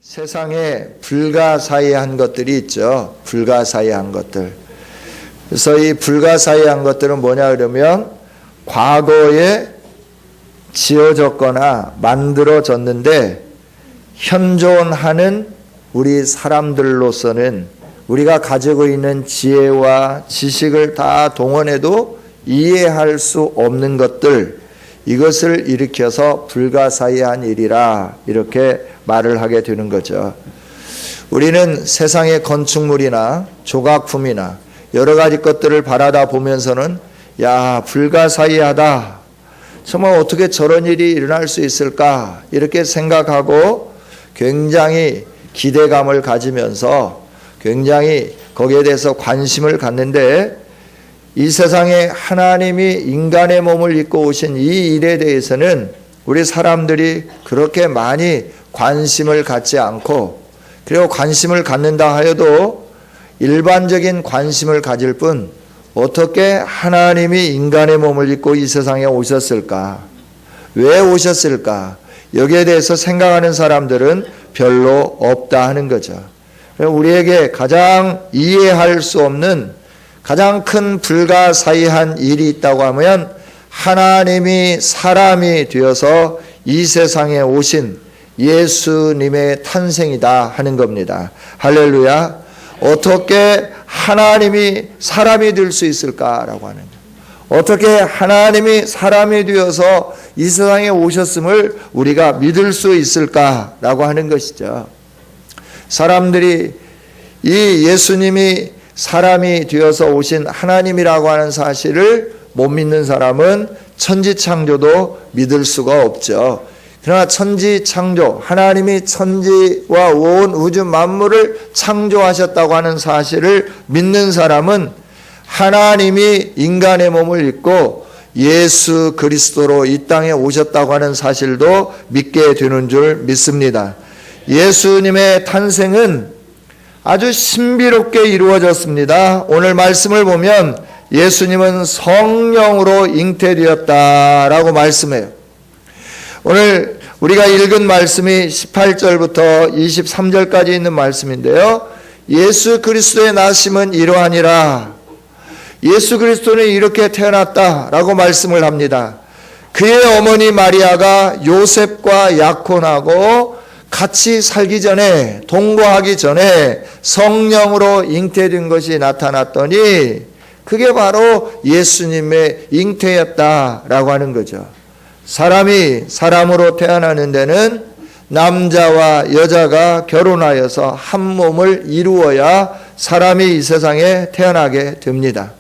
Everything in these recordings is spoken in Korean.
세상에 불가사의한 것들이 있죠. 불가사의한 것들. 그래서 이 불가사의한 것들은 뭐냐 그러면 과거에 지어졌거나 만들어졌는데 현존하는 우리 사람들로서는 우리가 가지고 있는 지혜와 지식을 다 동원해도 이해할 수 없는 것들, 이것을 일으켜서 불가사의한 일이라 이렇게 말을 하게 되는 거죠. 우리는 세상의 건축물이나 조각품이나 여러 가지 것들을 바라다 보면서는 야, 불가사의하다. 정말 어떻게 저런 일이 일어날 수 있을까? 이렇게 생각하고 굉장히 기대감을 가지면서 굉장히 거기에 대해서 관심을 갖는데, 이 세상에 하나님이 인간의 몸을 입고 오신 이 일에 대해서는 우리 사람들이 그렇게 많이 관심을 갖지 않고, 그리고 관심을 갖는다 하여도 일반적인 관심을 가질 뿐 어떻게 하나님이 인간의 몸을 입고 이 세상에 오셨을까? 왜 오셨을까? 여기에 대해서 생각하는 사람들은 별로 없다 하는 거죠. 우리에게 가장 이해할 수 없는 가장 큰 불가사의한 일이 있다고 하면 하나님이 사람이 되어서 이 세상에 오신 예수님의 탄생이다 하는 겁니다. 할렐루야. 어떻게 하나님이 사람이 될 수 있을까라고 하는 거예요. 어떻게 하나님이 사람이 되어서 이 세상에 오셨음을 우리가 믿을 수 있을까라고 하는 것이죠. 사람들이 이 예수님이 사람이 되어서 오신 하나님이라고 하는 사실을 못 믿는 사람은 천지창조도 믿을 수가 없죠. 그러나 천지창조, 하나님이 천지와 온 우주 만물을 창조하셨다고 하는 사실을 믿는 사람은 하나님이 인간의 몸을 입고 예수 그리스도로 이 땅에 오셨다고 하는 사실도 믿게 되는 줄 믿습니다. 예수님의 탄생은 아주 신비롭게 이루어졌습니다. 오늘 말씀을 보면 예수님은 성령으로 잉태되었다라고 말씀해요. 오늘 우리가 읽은 말씀이 18절부터 23절까지 있는 말씀인데요. 예수 그리스도의 나심은 이러하니라. 예수 그리스도는 이렇게 태어났다라고 말씀을 합니다. 그의 어머니 마리아가 요셉과 약혼하고 같이 살기 전에, 동거하기 전에 성령으로 잉태된 것이 나타났더니 그게 바로 예수님의 잉태였다라고 하는 거죠. 사람이 사람으로 태어나는 데는 남자와 여자가 결혼하여서 한 몸을 이루어야 사람이 이 세상에 태어나게 됩니다.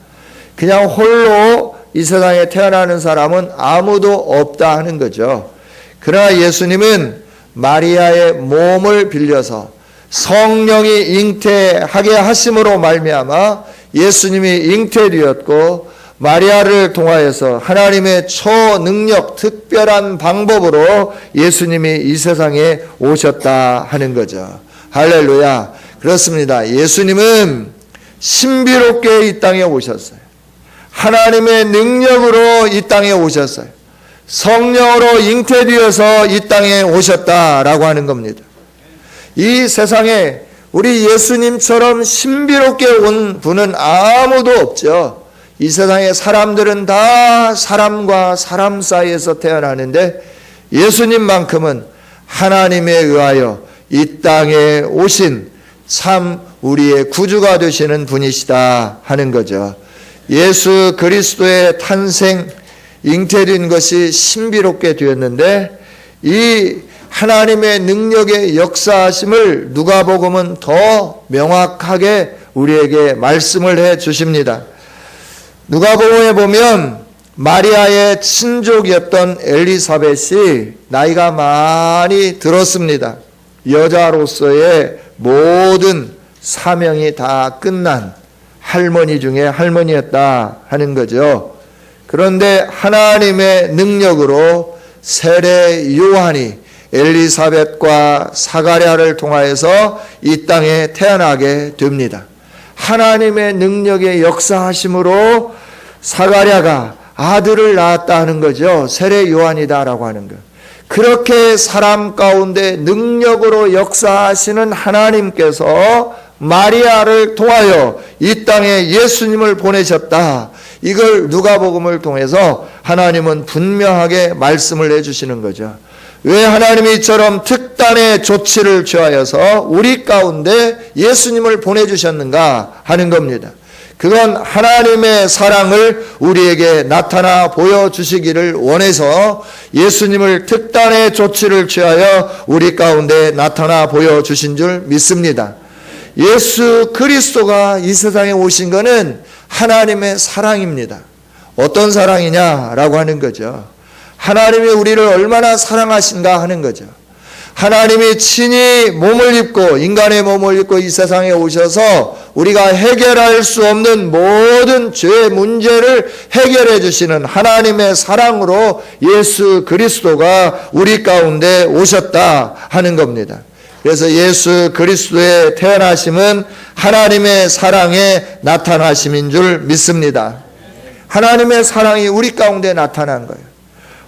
그냥 홀로 이 세상에 태어나는 사람은 아무도 없다 하는 거죠. 그러나 예수님은 마리아의 몸을 빌려서 성령이 잉태하게 하심으로 말미암아 예수님이 잉태되었고, 마리아를 통하여서 하나님의 초능력 특별한 방법으로 예수님이 이 세상에 오셨다 하는 거죠. 할렐루야. 그렇습니다. 예수님은 신비롭게 이 땅에 오셨어요. 하나님의 능력으로 이 땅에 오셨어요. 성령으로 잉태되어서 이 땅에 오셨다라고 하는 겁니다. 이 세상에 우리 예수님처럼 신비롭게 온 분은 아무도 없죠. 이 세상의 사람들은 다 사람과 사람 사이에서 태어나는데 예수님만큼은 하나님에 의하여 이 땅에 오신 참 우리의 구주가 되시는 분이시다 하는 거죠. 예수 그리스도의 탄생, 잉태된 것이 신비롭게 되었는데 이 하나님의 능력의 역사하심을 누가복음은 더 명확하게 우리에게 말씀을 해 주십니다. 누가복음에 보면 마리아의 친족이었던 엘리사벳이 나이가 많이 들었습니다. 여자로서의 모든 사명이 다 끝난 할머니 중에 할머니였다 하는 거죠. 그런데 하나님의 능력으로 세례 요한이 엘리사벳과 사가랴를 통하여서 이 땅에 태어나게 됩니다. 하나님의 능력의 역사하심으로 사가랴가 아들을 낳았다 하는 거죠. 세례 요한이다라고 하는 거. 그렇게 사람 가운데 능력으로 역사하시는 하나님께서 마리아를 통하여 이 땅에 예수님을 보내셨다. 이걸 누가복음을 통해서 하나님은 분명하게 말씀을 해주시는 거죠. 왜 하나님이 이처럼 특단의 조치를 취하여서 우리 가운데 예수님을 보내주셨는가 하는 겁니다. 그건 하나님의 사랑을 우리에게 나타나 보여주시기를 원해서 예수님을 특단의 조치를 취하여 우리 가운데 나타나 보여주신 줄 믿습니다. 예수 그리스도가 이 세상에 오신 것은 하나님의 사랑입니다. 어떤 사랑이냐라고 하는 거죠. 하나님이 우리를 얼마나 사랑하신가 하는 거죠. 하나님이 친히 몸을 입고 인간의 몸을 입고 이 세상에 오셔서 우리가 해결할 수 없는 모든 죄의 문제를 해결해 주시는 하나님의 사랑으로 예수 그리스도가 우리 가운데 오셨다 하는 겁니다. 그래서 예수 그리스도의 태어나심은 하나님의 사랑의 나타나심인 줄 믿습니다. 하나님의 사랑이 우리 가운데 나타난 거예요.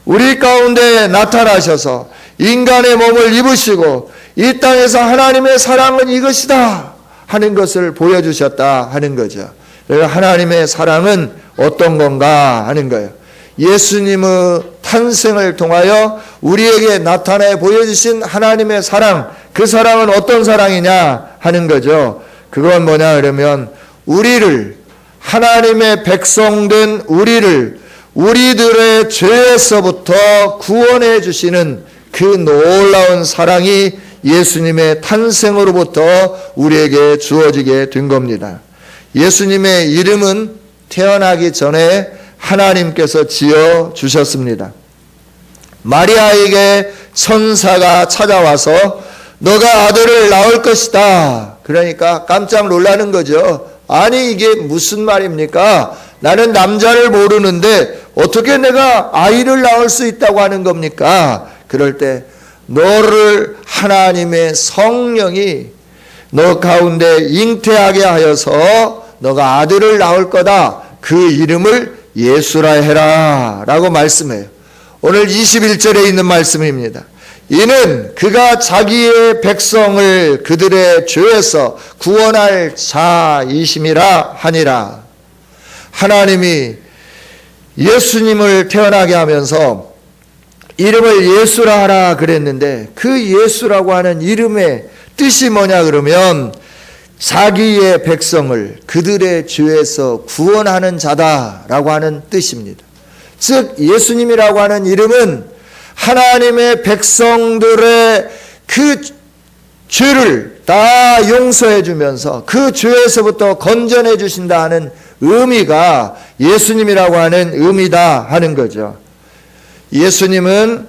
우리 가운데 나타나셔서 인간의 몸을 입으시고 이 땅에서 하나님의 사랑은 이것이다 하는 것을 보여주셨다 하는 거죠. 하나님의 사랑은 어떤 건가 하는 거예요. 예수님의 탄생을 통하여 우리에게 나타내 보여주신 하나님의 사랑, 그 사랑은 어떤 사랑이냐 하는 거죠. 그건 뭐냐 그러면 우리를, 하나님의 백성된 우리들의 죄에서부터 구원해 주시는 그 놀라운 사랑이 예수님의 탄생으로부터 우리에게 주어지게 된 겁니다. 예수님의 이름은 태어나기 전에 하나님께서 지어 주셨습니다. 마리아에게 천사가 찾아와서 너가 아들을 낳을 것이다. 그러니까 깜짝 놀라는 거죠. 아니 이게 무슨 말입니까? 나는 남자를 모르는데 어떻게 내가 아이를 낳을 수 있다고 하는 겁니까? 그럴 때 너를 하나님의 성령이 너 가운데 잉태하게 하여서 너가 아들을 낳을 거다. 그 이름을 예수라 해라 라고 말씀해요. 오늘 21절에 있는 말씀입니다. 이는 그가 자기의 백성을 그들의 죄에서 구원할 자이심이라 하니라. 하나님이 예수님을 태어나게 하면서 이름을 예수라 하라 그랬는데 그 예수라고 하는 이름의 뜻이 뭐냐 그러면 자기의 백성을 그들의 죄에서 구원하는 자다라고 하는 뜻입니다. 즉 예수님이라고 하는 이름은 하나님의 백성들의 그 죄를 다 용서해 주면서 그 죄에서부터 건져내 주신다 하는 의미가 예수님이라고 하는 의미다 하는 거죠. 예수님은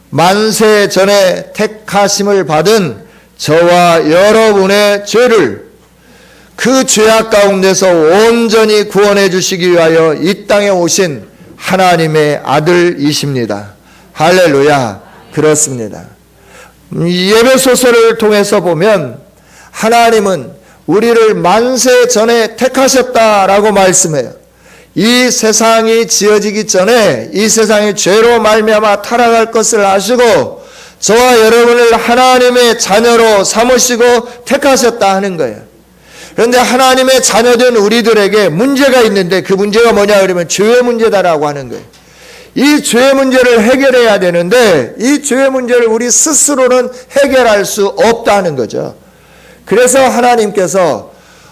만세 전에 택하심을 받은 저와 여러분의 죄를 그 죄악 가운데서 온전히 구원해 주시기 위하여 이 땅에 오신 하나님의 아들이십니다. 할렐루야. 그렇습니다. 예배소서를 통해서 보면 하나님은 우리를 만세 전에 택하셨다라고 말씀해요. 이 세상이 지어지기 전에 이 세상이 죄로 말미암아 타락할 것을 아시고 저와 여러분을 하나님의 자녀로 삼으시고 택하셨다 하는 거예요. 그런데 하나님의 자녀된 우리들에게 문제가 있는데 그 문제가 뭐냐 그러면 죄의 문제다라고 하는 거예요. 이 죄의 문제를 해결해야 되는데 이 죄의 문제를 우리 스스로는 해결할 수 없다는 거죠. 그래서 하나님께서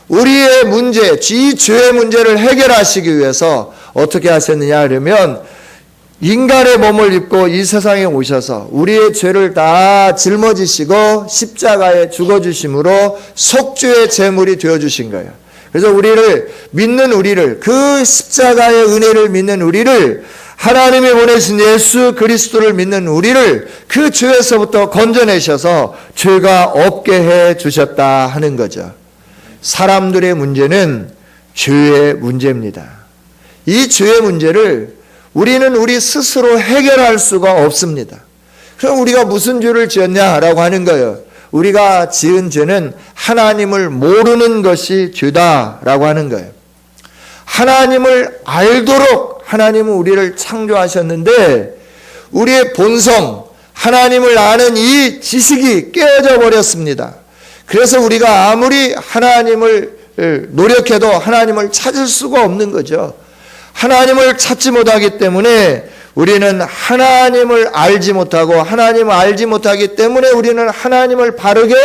우리의 문제, 이 죄의 문제를 해결하시기 위해서 어떻게 하셨느냐 그러면 인간의 몸을 입고 이 세상에 오셔서 우리의 죄를 다 짊어지시고 십자가에 죽어주심으로 속죄의 제물이 되어주신 거예요. 그래서 우리를 믿는 우리를, 그 십자가의 은혜를 믿는 우리를, 하나님이 보내신 예수 그리스도를 믿는 우리를 그 죄에서부터 건져내셔서 죄가 없게 해 주셨다 하는 거죠. 사람들의 문제는 죄의 문제입니다. 이 죄의 문제를 우리는 우리 스스로 해결할 수가 없습니다. 그럼 우리가 무슨 죄를 지었냐라고 하는 거예요. 우리가 지은 죄는 하나님을 모르는 것이 죄다라고 하는 거예요. 하나님을 알도록 하나님은 우리를 창조하셨는데 우리의 본성, 하나님을 아는 이 지식이 깨어져 버렸습니다. 그래서 우리가 아무리 하나님을 노력해도 하나님을 찾을 수가 없는 거죠. 하나님을 찾지 못하기 때문에 우리는 하나님을 알지 못하고, 하나님을 알지 못하기 때문에 우리는 하나님을 바르게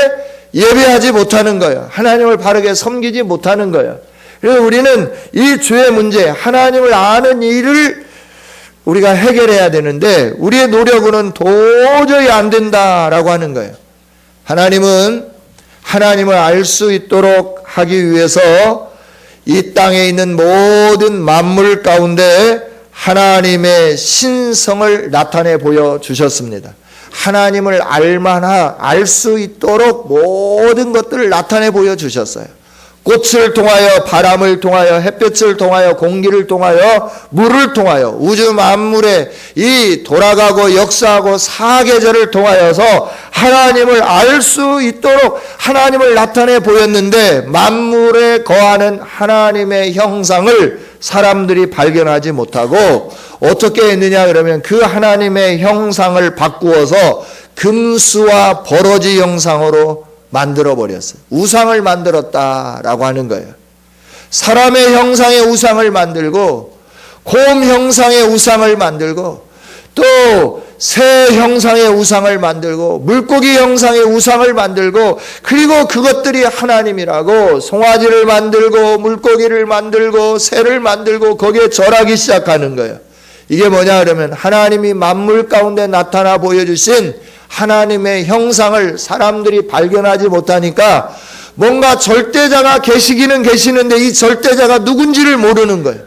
예배하지 못하는 거예요. 하나님을 바르게 섬기지 못하는 거예요. 그래서 우리는 이 죄의 문제, 하나님을 아는 일을 우리가 해결해야 되는데 우리의 노력으로는 도저히 안 된다라고 하는 거예요. 하나님은 하나님을 알 수 있도록 하기 위해서 이 땅에 있는 모든 만물 가운데 하나님의 신성을 나타내 보여주셨습니다. 하나님을 알 수 있도록 모든 것들을 나타내 보여주셨어요. 꽃을 통하여, 바람을 통하여, 햇볕을 통하여, 공기를 통하여, 물을 통하여, 우주 만물에 이 돌아가고 역사하고 사계절을 통하여서 하나님을 알 수 있도록 하나님을 나타내 보였는데, 만물에 거하는 하나님의 형상을 사람들이 발견하지 못하고 어떻게 했느냐 그러면 그 하나님의 형상을 바꾸어서 금수와 버러지 형상으로 만들어 버렸어요. 우상을 만들었다라고 하는 거예요. 사람의 형상의 우상을 만들고, 곰 형상의 우상을 만들고, 또 새 형상의 우상을 만들고, 물고기 형상의 우상을 만들고, 그리고 그것들이 하나님이라고 송아지를 만들고, 물고기를 만들고, 새를 만들고, 거기에 절하기 시작하는 거예요. 이게 뭐냐 그러면 하나님이 만물 가운데 나타나 보여주신 하나님의 형상을 사람들이 발견하지 못하니까 뭔가 절대자가 계시기는 계시는데 이 절대자가 누군지를 모르는 거예요.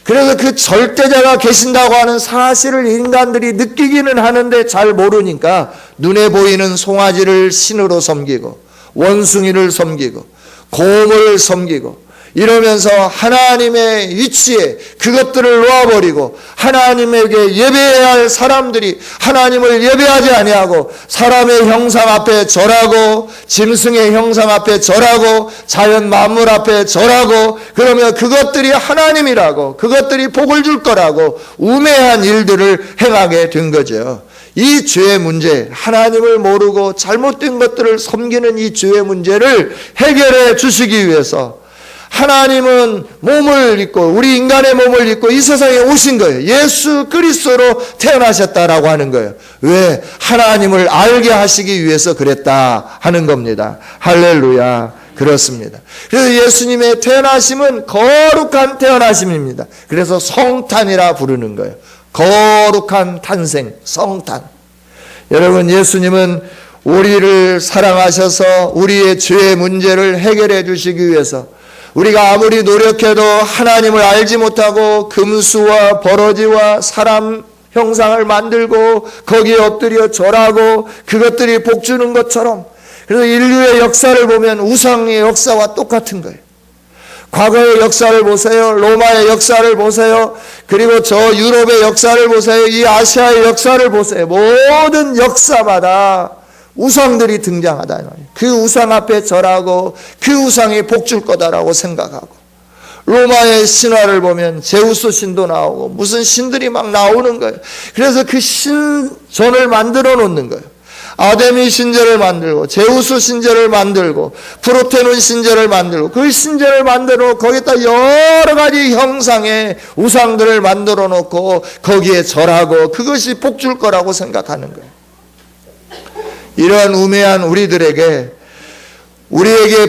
그래서 그 절대자가 계신다고 하는 사실을 인간들이 느끼기는 하는데 잘 모르니까 눈에 보이는 송아지를 신으로 섬기고, 원숭이를 섬기고, 곰을 섬기고, 이러면서 하나님의 위치에 그것들을 놓아버리고 하나님에게 예배해야 할 사람들이 하나님을 예배하지 아니하고 사람의 형상 앞에 절하고, 짐승의 형상 앞에 절하고, 자연 만물 앞에 절하고, 그러면 그것들이 하나님이라고, 그것들이 복을 줄 거라고 우매한 일들을 행하게 된 거죠. 이 죄의 문제, 하나님을 모르고 잘못된 것들을 섬기는 이 죄의 문제를 해결해 주시기 위해서 하나님은 몸을 입고, 우리 인간의 몸을 입고 이 세상에 오신 거예요. 예수 그리스도로 태어나셨다라고 하는 거예요. 왜? 하나님을 알게 하시기 위해서 그랬다 하는 겁니다. 할렐루야. 그렇습니다. 그래서 예수님의 태어나심은 거룩한 태어나심입니다. 그래서 성탄이라 부르는 거예요. 거룩한 탄생, 성탄. 여러분, 예수님은 우리를 사랑하셔서 우리의 죄의 문제를 해결해 주시기 위해서, 우리가 아무리 노력해도 하나님을 알지 못하고 금수와 버러지와 사람 형상을 만들고 거기에 엎드려 절하고 그것들이 복주는 것처럼, 그래서 인류의 역사를 보면 우상의 역사와 똑같은 거예요. 과거의 역사를 보세요. 로마의 역사를 보세요. 그리고 저 유럽의 역사를 보세요. 이 아시아의 역사를 보세요. 모든 역사마다 우상들이 등장하다. 그 우상 앞에 절하고 그 우상이 복줄 거다라고 생각하고, 로마의 신화를 보면 제우스 신도 나오고 무슨 신들이 막 나오는 거예요. 그래서 그 신전을 만들어 놓는 거예요. 아데미 신전을 만들고, 제우스 신전을 만들고, 프로테논 신전을 만들고, 그 신전을 만들어 거기다 여러 가지 형상의 우상들을 만들어 놓고 거기에 절하고 그것이 복줄 거라고 생각하는 거예요. 이러한 우매한 우리에게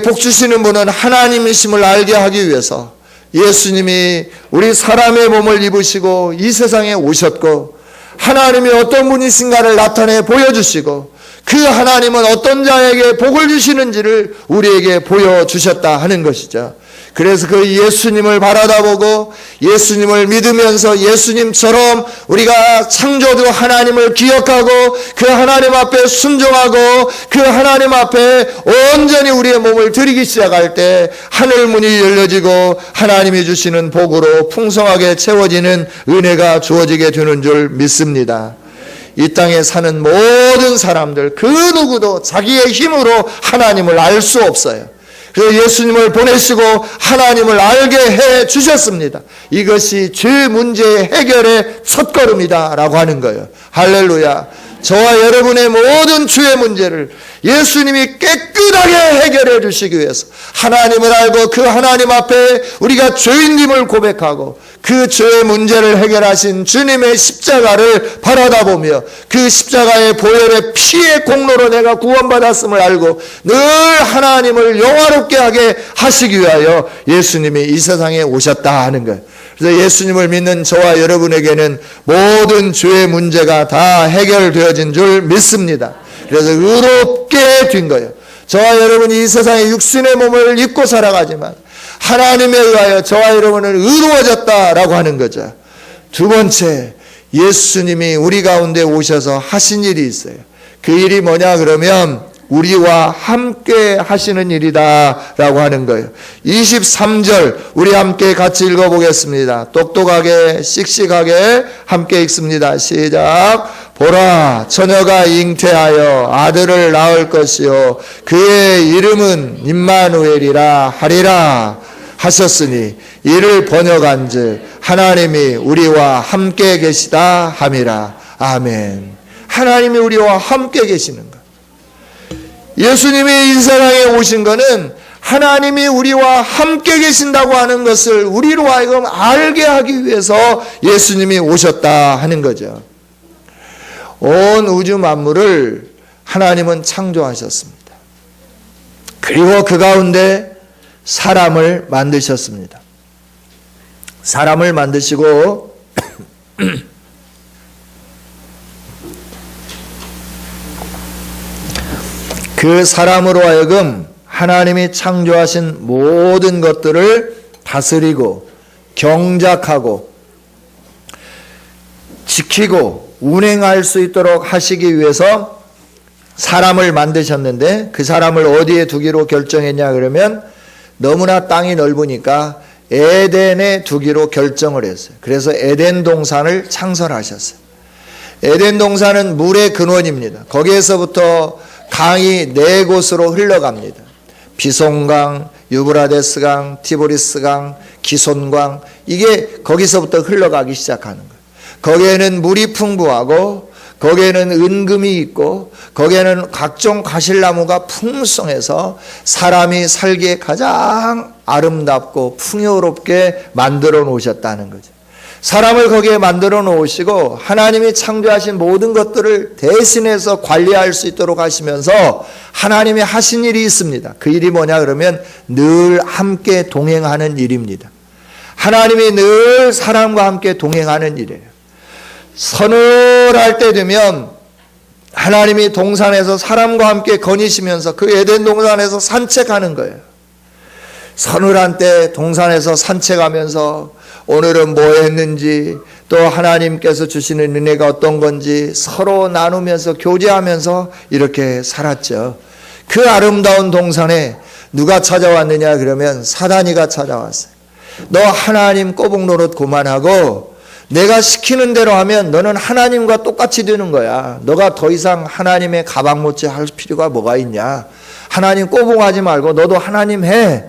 복 주시는 분은 하나님이심을 알게 하기 위해서 예수님이 우리 사람의 몸을 입으시고 이 세상에 오셨고, 하나님이 어떤 분이신가를 나타내 보여주시고, 그 하나님은 어떤 자에게 복을 주시는지를 우리에게 보여주셨다 하는 것이죠. 그래서 그 예수님을 바라다보고 예수님을 믿으면서 예수님처럼 우리가 창조주 하나님을 기억하고 그 하나님 앞에 순종하고 그 하나님 앞에 온전히 우리의 몸을 드리기 시작할 때 하늘 문이 열려지고 하나님이 주시는 복으로 풍성하게 채워지는 은혜가 주어지게 되는 줄 믿습니다. 이 땅에 사는 모든 사람들 그 누구도 자기의 힘으로 하나님을 알 수 없어요. 그래서 예수님을 보내시고 하나님을 알게 해 주셨습니다. 이것이 죄 문제의 해결의 첫걸음이다 라고 하는 거예요. 할렐루야. 저와 여러분의 모든 죄의 문제를 예수님이 깨끗하게 해결해 주시기 위해서 하나님을 알고 그 하나님 앞에 우리가 죄인임을 고백하고 그 죄의 문제를 해결하신 주님의 십자가를 바라다보며 그 십자가의 보혈의 피의 공로로 내가 구원받았음을 알고 늘 하나님을 영화롭게 하게 하시기 위하여 예수님이 이 세상에 오셨다 하는 거예요. 그래서 예수님을 믿는 저와 여러분에게는 모든 죄의 문제가 다 해결되어진 줄 믿습니다. 그래서 의롭게 된 거예요. 저와 여러분이 이 세상에 육신의 몸을 입고 살아가지만 하나님에 의하여 저와 여러분은 의로워졌다라고 하는 거죠. 두 번째, 예수님이 우리 가운데 오셔서 하신 일이 있어요. 그 일이 뭐냐 그러면 우리와 함께 하시는 일이다라고 하는 거예요. 23절 우리 함께 같이 읽어보겠습니다. 똑똑하게 씩씩하게 함께 읽습니다. 시작. 보라, 처녀가 잉태하여 아들을 낳을 것이요 그의 이름은 임마누엘이라 하리라 하셨으니 이를 번역한즉 하나님이 우리와 함께 계시다 함이라. 아멘. 하나님이 우리와 함께 계시는 것. 예수님이 이 세상에 오신 것은 하나님이 우리와 함께 계신다고 하는 것을 우리로 하여금 알게 하기 위해서 예수님이 오셨다 하는 거죠. 온 우주 만물을 하나님은 창조하셨습니다. 그리고 그 가운데 사람을 만드셨습니다. 사람을 만드시고 그 사람으로 하여금 하나님이 창조하신 모든 것들을 다스리고 경작하고 지키고 운행할 수 있도록 하시기 위해서 사람을 만드셨는데 그 사람을 어디에 두기로 결정했냐 그러면 너무나 땅이 넓으니까 에덴에 두기로 결정을 했어요. 그래서 에덴 동산을 창설하셨어요. 에덴 동산은 물의 근원입니다. 거기에서부터 강이 네 곳으로 흘러갑니다. 비송강, 유브라데스강, 티보리스강, 기손강, 이게 거기서부터 흘러가기 시작하는 거예요. 거기에는 물이 풍부하고 거기에는 은금이 있고 거기에는 각종 가실나무가 풍성해서 사람이 살기에 가장 아름답고 풍요롭게 만들어 놓으셨다는 거죠. 사람을 거기에 만들어 놓으시고 하나님이 창조하신 모든 것들을 대신해서 관리할 수 있도록 하시면서 하나님이 하신 일이 있습니다. 그 일이 뭐냐 그러면 늘 함께 동행하는 일입니다. 하나님이 늘 사람과 함께 동행하는 일이에요. 서늘할 때 되면 하나님이 동산에서 사람과 함께 거니시면서 그 에덴 동산에서 산책하는 거예요. 서늘한 때 동산에서 산책하면서 오늘은 뭐 했는지 또 하나님께서 주시는 은혜가 어떤 건지 서로 나누면서 교제하면서 이렇게 살았죠. 그 아름다운 동산에 누가 찾아왔느냐 그러면 사단이가 찾아왔어요. 너 하나님 꼬북 노릇 그만하고 내가 시키는 대로 하면 너는 하나님과 똑같이 되는 거야. 너가 더 이상 하나님의 가방못지 할 필요가 뭐가 있냐. 하나님 꼬북하지 말고 너도 하나님 해.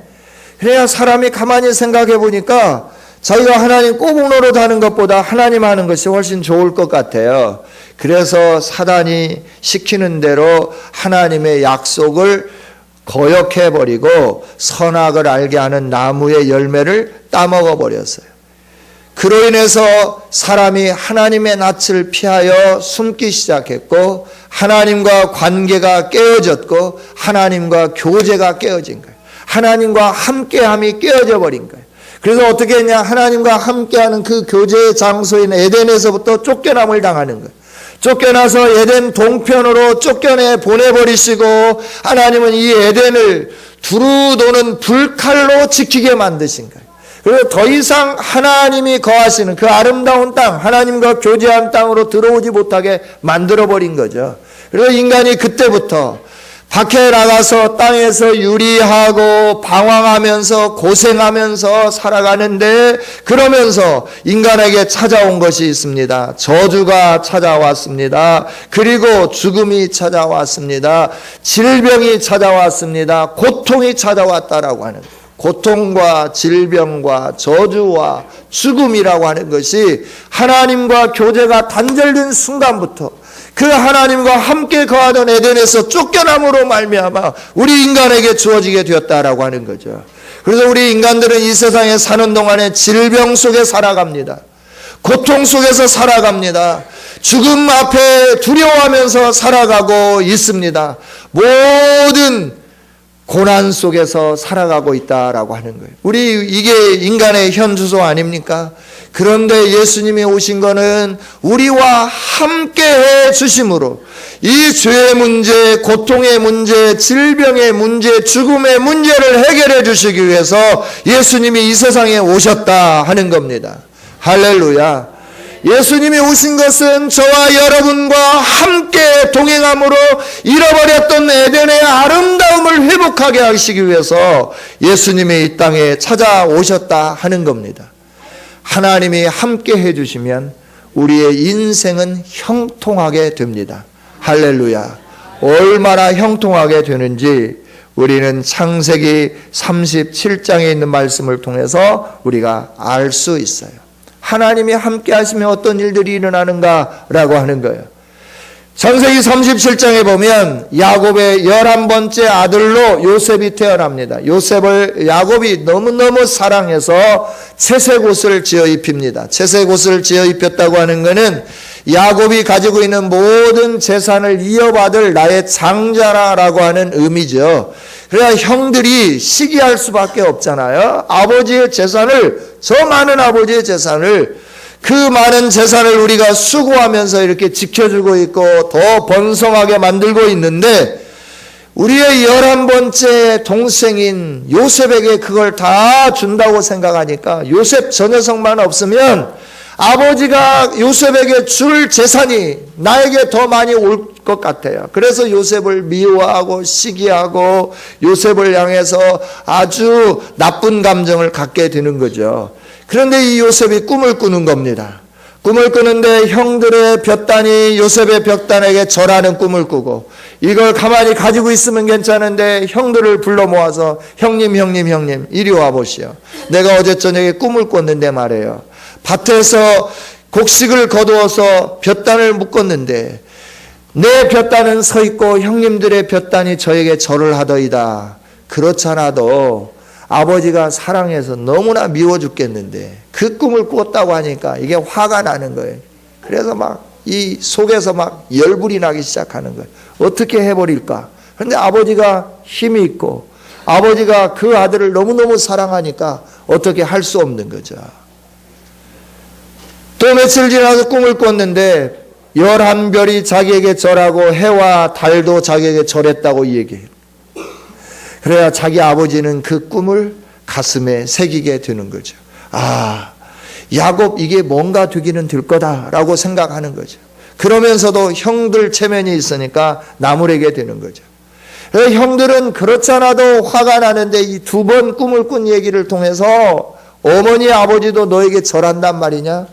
그래야 사람이 가만히 생각해 보니까 자기가 하나님 꼬북 노릇하는 것보다 하나님 하는 것이 훨씬 좋을 것 같아요. 그래서 사단이 시키는 대로 하나님의 약속을 거역해버리고 선악을 알게 하는 나무의 열매를 따먹어 버렸어요. 그로 인해서 사람이 하나님의 낯을 피하여 숨기 시작했고 하나님과 관계가 깨어졌고 하나님과 교제가 깨어진 거예요. 하나님과 함께함이 깨어져 버린 거예요. 그래서 어떻게 했냐, 하나님과 함께하는 그 교제의 장소인 에덴에서부터 쫓겨남을 당하는 거예요. 쫓겨나서 에덴 동편으로 쫓겨내 보내버리시고 하나님은 이 에덴을 두루 도는 불칼로 지키게 만드신 거예요. 그래서 더 이상 하나님이 거하시는 그 아름다운 땅, 하나님과 교제한 땅으로 들어오지 못하게 만들어버린 거죠. 그래서 인간이 그때부터 밖에 나가서 땅에서 유리하고 방황하면서 고생하면서 살아가는데, 그러면서 인간에게 찾아온 것이 있습니다. 저주가 찾아왔습니다. 그리고 죽음이 찾아왔습니다. 질병이 찾아왔습니다. 고통이 찾아왔다라고 하는 거예요. 고통과 질병과 저주와 죽음이라고 하는 것이 하나님과 교제가 단절된 순간부터 그 하나님과 함께 거하던 에덴에서 쫓겨남으로 말미암아 우리 인간에게 주어지게 되었다라고 하는 거죠. 그래서 우리 인간들은 이 세상에 사는 동안에 질병 속에 살아갑니다. 고통 속에서 살아갑니다. 죽음 앞에 두려워하면서 살아가고 있습니다. 모든 고난 속에서 살아가고 있다라고 하는 거예요. 이게 인간의 현 주소 아닙니까? 그런데 예수님이 오신 거는 우리와 함께 해 주심으로 이 죄의 문제, 고통의 문제, 질병의 문제, 죽음의 문제를 해결해 주시기 위해서 예수님이 이 세상에 오셨다 하는 겁니다. 할렐루야. 예수님이 오신 것은 저와 여러분과 함께 동행함으로 잃어버렸던 에덴의 아름다움을 회복하게 하시기 위해서 예수님이 이 땅에 찾아오셨다 하는 겁니다. 하나님이 함께 해주시면 우리의 인생은 형통하게 됩니다. 할렐루야. 얼마나 형통하게 되는지 우리는 창세기 37장에 있는 말씀을 통해서 우리가 알 수 있어요. 하나님이 함께 하시면 어떤 일들이 일어나는가라고 하는 거예요. 창세기 37장에 보면 야곱의 11번째 아들로 요셉이 태어납니다. 요셉을 야곱이 너무너무 사랑해서 채색 옷을 지어 입힙니다. 채색 옷을 지어 입혔다고 하는 것은 야곱이 가지고 있는 모든 재산을 이어받을 나의 장자라고 하는 의미죠. 그래야 형들이 시기할 수밖에 없잖아요. 아버지의 재산을, 저 많은 아버지의 재산을, 그 많은 재산을 우리가 수고하면서 이렇게 지켜주고 있고 더 번성하게 만들고 있는데 우리의 11번째 동생인 요셉에게 그걸 다 준다고 생각하니까 요셉 저 녀석만 없으면 아버지가 요셉에게 줄 재산이 나에게 더 많이 올 것 같아요. 그래서 요셉을 미워하고 시기하고 요셉을 향해서 아주 나쁜 감정을 갖게 되는 거죠. 그런데 이 요셉이 꿈을 꾸는 겁니다. 꿈을 꾸는데 형들의 볕단이 요셉의 볕단에게 절하는 꿈을 꾸고 이걸 가만히 가지고 있으면 괜찮은데 형들을 불러 모아서 형님 이리 와 보시오. 내가 어제 저녁에 꿈을 꿨는데 말이에요. 밭에서 곡식을 거두어서 볕단을 묶었는데 내 볕단은 서 있고 형님들의 볕단이 저에게 절을 하더이다. 그렇잖아도 아버지가 사랑해서 너무나 미워 죽겠는데 그 꿈을 꿨다고 하니까 이게 화가 나는 거예요. 그래서 막 이 속에서 막 열불이 나기 시작하는 거예요. 어떻게 해버릴까? 그런데 아버지가 힘이 있고 아버지가 그 아들을 너무너무 사랑하니까 어떻게 할 수 없는 거죠. 또 며칠 지나서 꿈을 꿨는데 11별이 자기에게 절하고 해와 달도 자기에게 절했다고 얘기해요. 그래야 자기 아버지는 그 꿈을 가슴에 새기게 되는 거죠. 아, 야곱 이게 뭔가 되기는 될 거다라고 생각하는 거죠. 그러면서도 형들 체면이 있으니까 나무래게 되는 거죠. 그래서 형들은 그렇잖아도 화가 나는데 이 2번 꿈을 꾼 얘기를 통해서 어머니 아버지도 너에게 절한단 말이냐?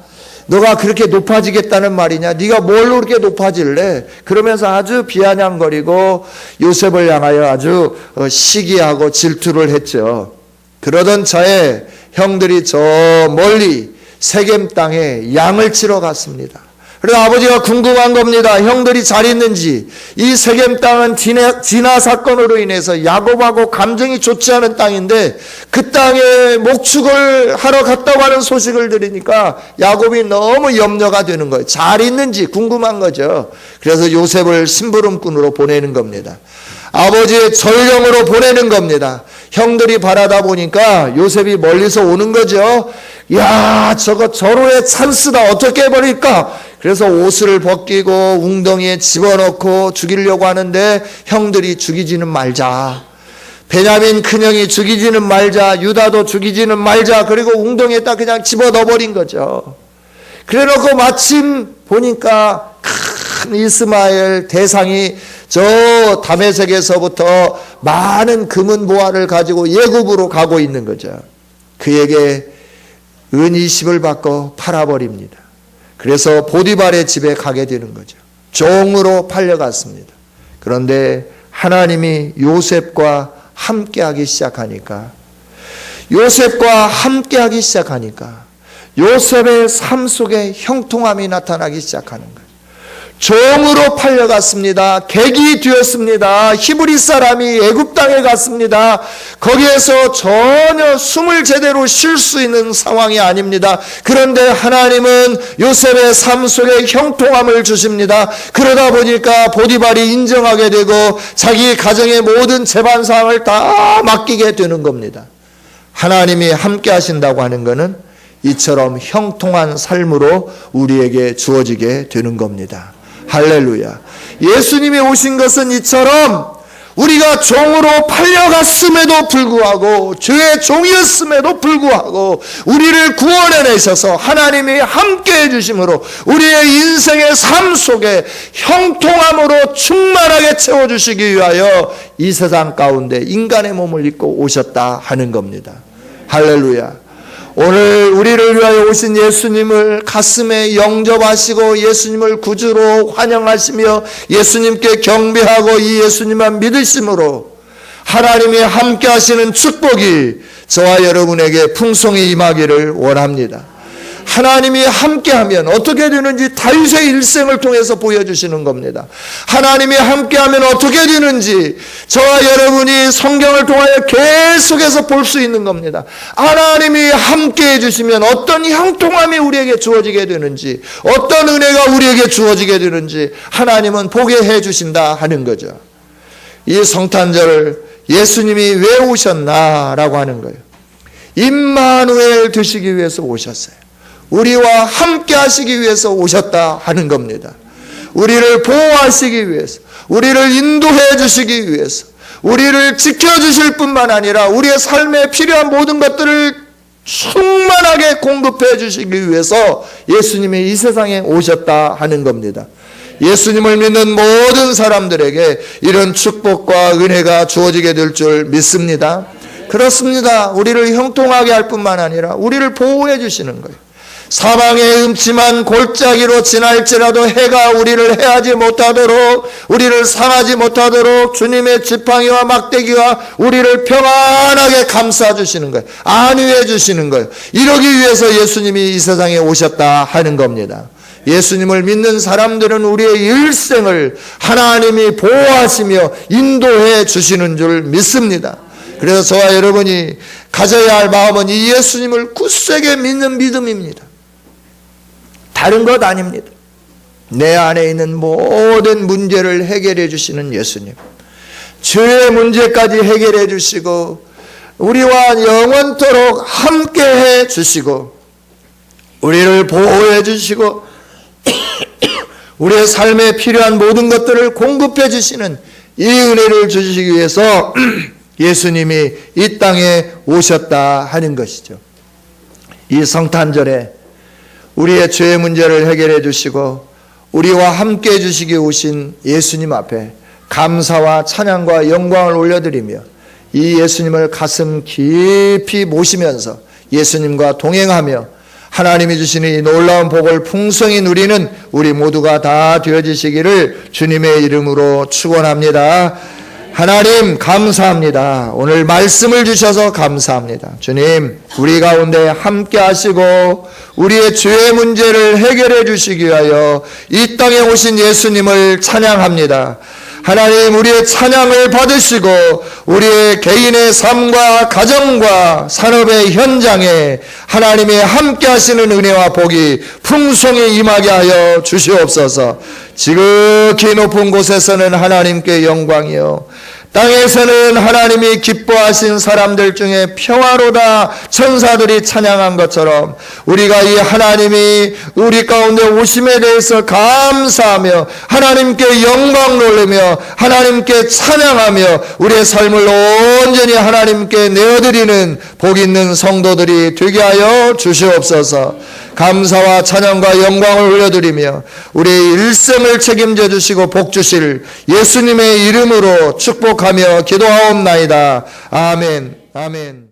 너가 그렇게 높아지겠다는 말이냐? 네가 뭘로 그렇게 높아질래? 그러면서 아주 비아냥거리고 요셉을 향하여 아주 시기하고 질투를 했죠. 그러던 차에 형들이 저 멀리 세겜 땅에 양을 치러 갔습니다. 그래서 아버지가 궁금한 겁니다. 형들이 잘 있는지. 이 세겜 땅은 디나 사건으로 인해서 야곱하고 감정이 좋지 않은 땅인데 그 땅에 목축을 하러 갔다고 하는 소식을 들으니까 야곱이 너무 염려가 되는 거예요. 잘 있는지 궁금한 거죠. 그래서 요셉을 심부름꾼으로 보내는 겁니다. 아버지의 전령으로 보내는 겁니다. 형들이 바라다 보니까 요셉이 멀리서 오는 거죠. 야, 저거 절호의 찬스다. 어떻게 해버릴까? 그래서 옷을 벗기고 웅덩이에 집어넣고 죽이려고 하는데 형들이 죽이지는 말자. 베냐민 큰형이 죽이지는 말자. 유다도 죽이지는 말자. 그리고 웅덩이에다 그냥 집어넣어버린 거죠. 그래놓고 마침 보니까 큰 이스마엘 대상이 저 다메섹에서부터 많은 금은 보화를 가지고 예굽으로 가고 있는 거죠. 그에게 은 20을 받고 팔아버립니다. 그래서 보디발의 집에 가게 되는 거죠. 종으로 팔려갔습니다. 그런데 하나님이 요셉과 함께하기 시작하니까 요셉의 삶 속에 형통함이 나타나기 시작하는 거예요. 종으로 팔려갔습니다. 객이 되었습니다. 히브리 사람이 애굽 땅에 갔습니다. 거기에서 전혀 숨을 제대로 쉴 수 있는 상황이 아닙니다. 그런데 하나님은 요셉의 삶 속에 형통함을 주십니다. 그러다 보니까 보디발이 인정하게 되고 자기 가정의 모든 재반 사항을 다 맡기게 되는 겁니다. 하나님이 함께 하신다고 하는 것은 이처럼 형통한 삶으로 우리에게 주어지게 되는 겁니다. 할렐루야. 예수님이 오신 것은 이처럼 우리가 종으로 팔려갔음에도 불구하고 죄의 종이었음에도 불구하고 우리를 구원해내셔서 하나님이 함께해 주심으로 우리의 인생의 삶 속에 형통함으로 충만하게 채워주시기 위하여 이 세상 가운데 인간의 몸을 입고 오셨다 하는 겁니다. 할렐루야. 오늘 우리를 위하여 오신 예수님을 가슴에 영접하시고 예수님을 구주로 환영하시며 예수님께 경배하고 이 예수님만 믿으심으로 하나님이 함께 하시는 축복이 저와 여러분에게 풍성히 임하기를 원합니다. 하나님이 함께하면 어떻게 되는지 다윗의 일생을 통해서 보여주시는 겁니다. 하나님이 함께하면 어떻게 되는지 저와 여러분이 성경을 통하여 계속해서 볼 수 있는 겁니다. 하나님이 함께해 주시면 어떤 형통함이 우리에게 주어지게 되는지, 어떤 은혜가 우리에게 주어지게 되는지 하나님은 보게 해 주신다 하는 거죠. 이 성탄절을 예수님이 왜 오셨나라고 하는 거예요. 임마누엘 되시기 위해서 오셨어요. 우리와 함께 하시기 위해서 오셨다 하는 겁니다. 우리를 보호하시기 위해서, 우리를 인도해 주시기 위해서, 우리를 지켜주실 뿐만 아니라 우리의 삶에 필요한 모든 것들을 충만하게 공급해 주시기 위해서 예수님이 이 세상에 오셨다 하는 겁니다. 예수님을 믿는 모든 사람들에게 이런 축복과 은혜가 주어지게 될 줄 믿습니다. 그렇습니다. 우리를 형통하게 할 뿐만 아니라 우리를 보호해 주시는 거예요. 사망의 음침한 골짜기로 지날지라도 해가 우리를 해하지 못하도록, 우리를 상하지 못하도록 주님의 지팡이와 막대기와 우리를 평안하게 감싸주시는 거예요. 안위해 주시는 거예요. 이러기 위해서 예수님이 이 세상에 오셨다 하는 겁니다. 예수님을 믿는 사람들은 우리의 일생을 하나님이 보호하시며 인도해 주시는 줄 믿습니다. 그래서 저와 여러분이 가져야 할 마음은 이 예수님을 굳세게 믿는 믿음입니다. 다른 것 아닙니다. 내 안에 있는 모든 문제를 해결해 주시는 예수님, 죄의 문제까지 해결해 주시고 우리와 영원토록 함께해 주시고 우리를 보호해 주시고 우리의 삶에 필요한 모든 것들을 공급해 주시는 이 은혜를 주시기 위해서 예수님이 이 땅에 오셨다 하는 것이죠. 이 성탄절에 우리의 죄의 문제를 해결해 주시고 우리와 함께 해 주시기 오신 예수님 앞에 감사와 찬양과 영광을 올려드리며 이 예수님을 가슴 깊이 모시면서 예수님과 동행하며 하나님이 주시는 이 놀라운 복을 풍성히 누리는 우리 모두가 다 되어지시기를 주님의 이름으로 축원합니다. 하나님 감사합니다. 오늘 말씀을 주셔서 감사합니다. 주님, 우리 가운데 함께 하시고 우리의 죄의 문제를 해결해 주시기 위하여 이 땅에 오신 예수님을 찬양합니다. 하나님, 우리의 찬양을 받으시고 우리의 개인의 삶과 가정과 산업의 현장에 하나님이 함께 하시는 은혜와 복이 풍성히 임하게 하여 주시옵소서. 지극히 높은 곳에서는 하나님께 영광이요, 땅에서는 하나님이 기뻐하신 사람들 중에 평화로다 천사들이 찬양한 것처럼 우리가 이 하나님이 우리 가운데 오심에 대해서 감사하며 하나님께 영광 돌리며 하나님께 찬양하며 우리의 삶을 온전히 하나님께 내어드리는 복 있는 성도들이 되게 하여 주시옵소서. 감사와 찬양과 영광을 올려드리며 우리의 일생을 책임져 주시고 복 주실 예수님의 이름으로 축복하며 기도하옵나이다. 아멘. 아멘.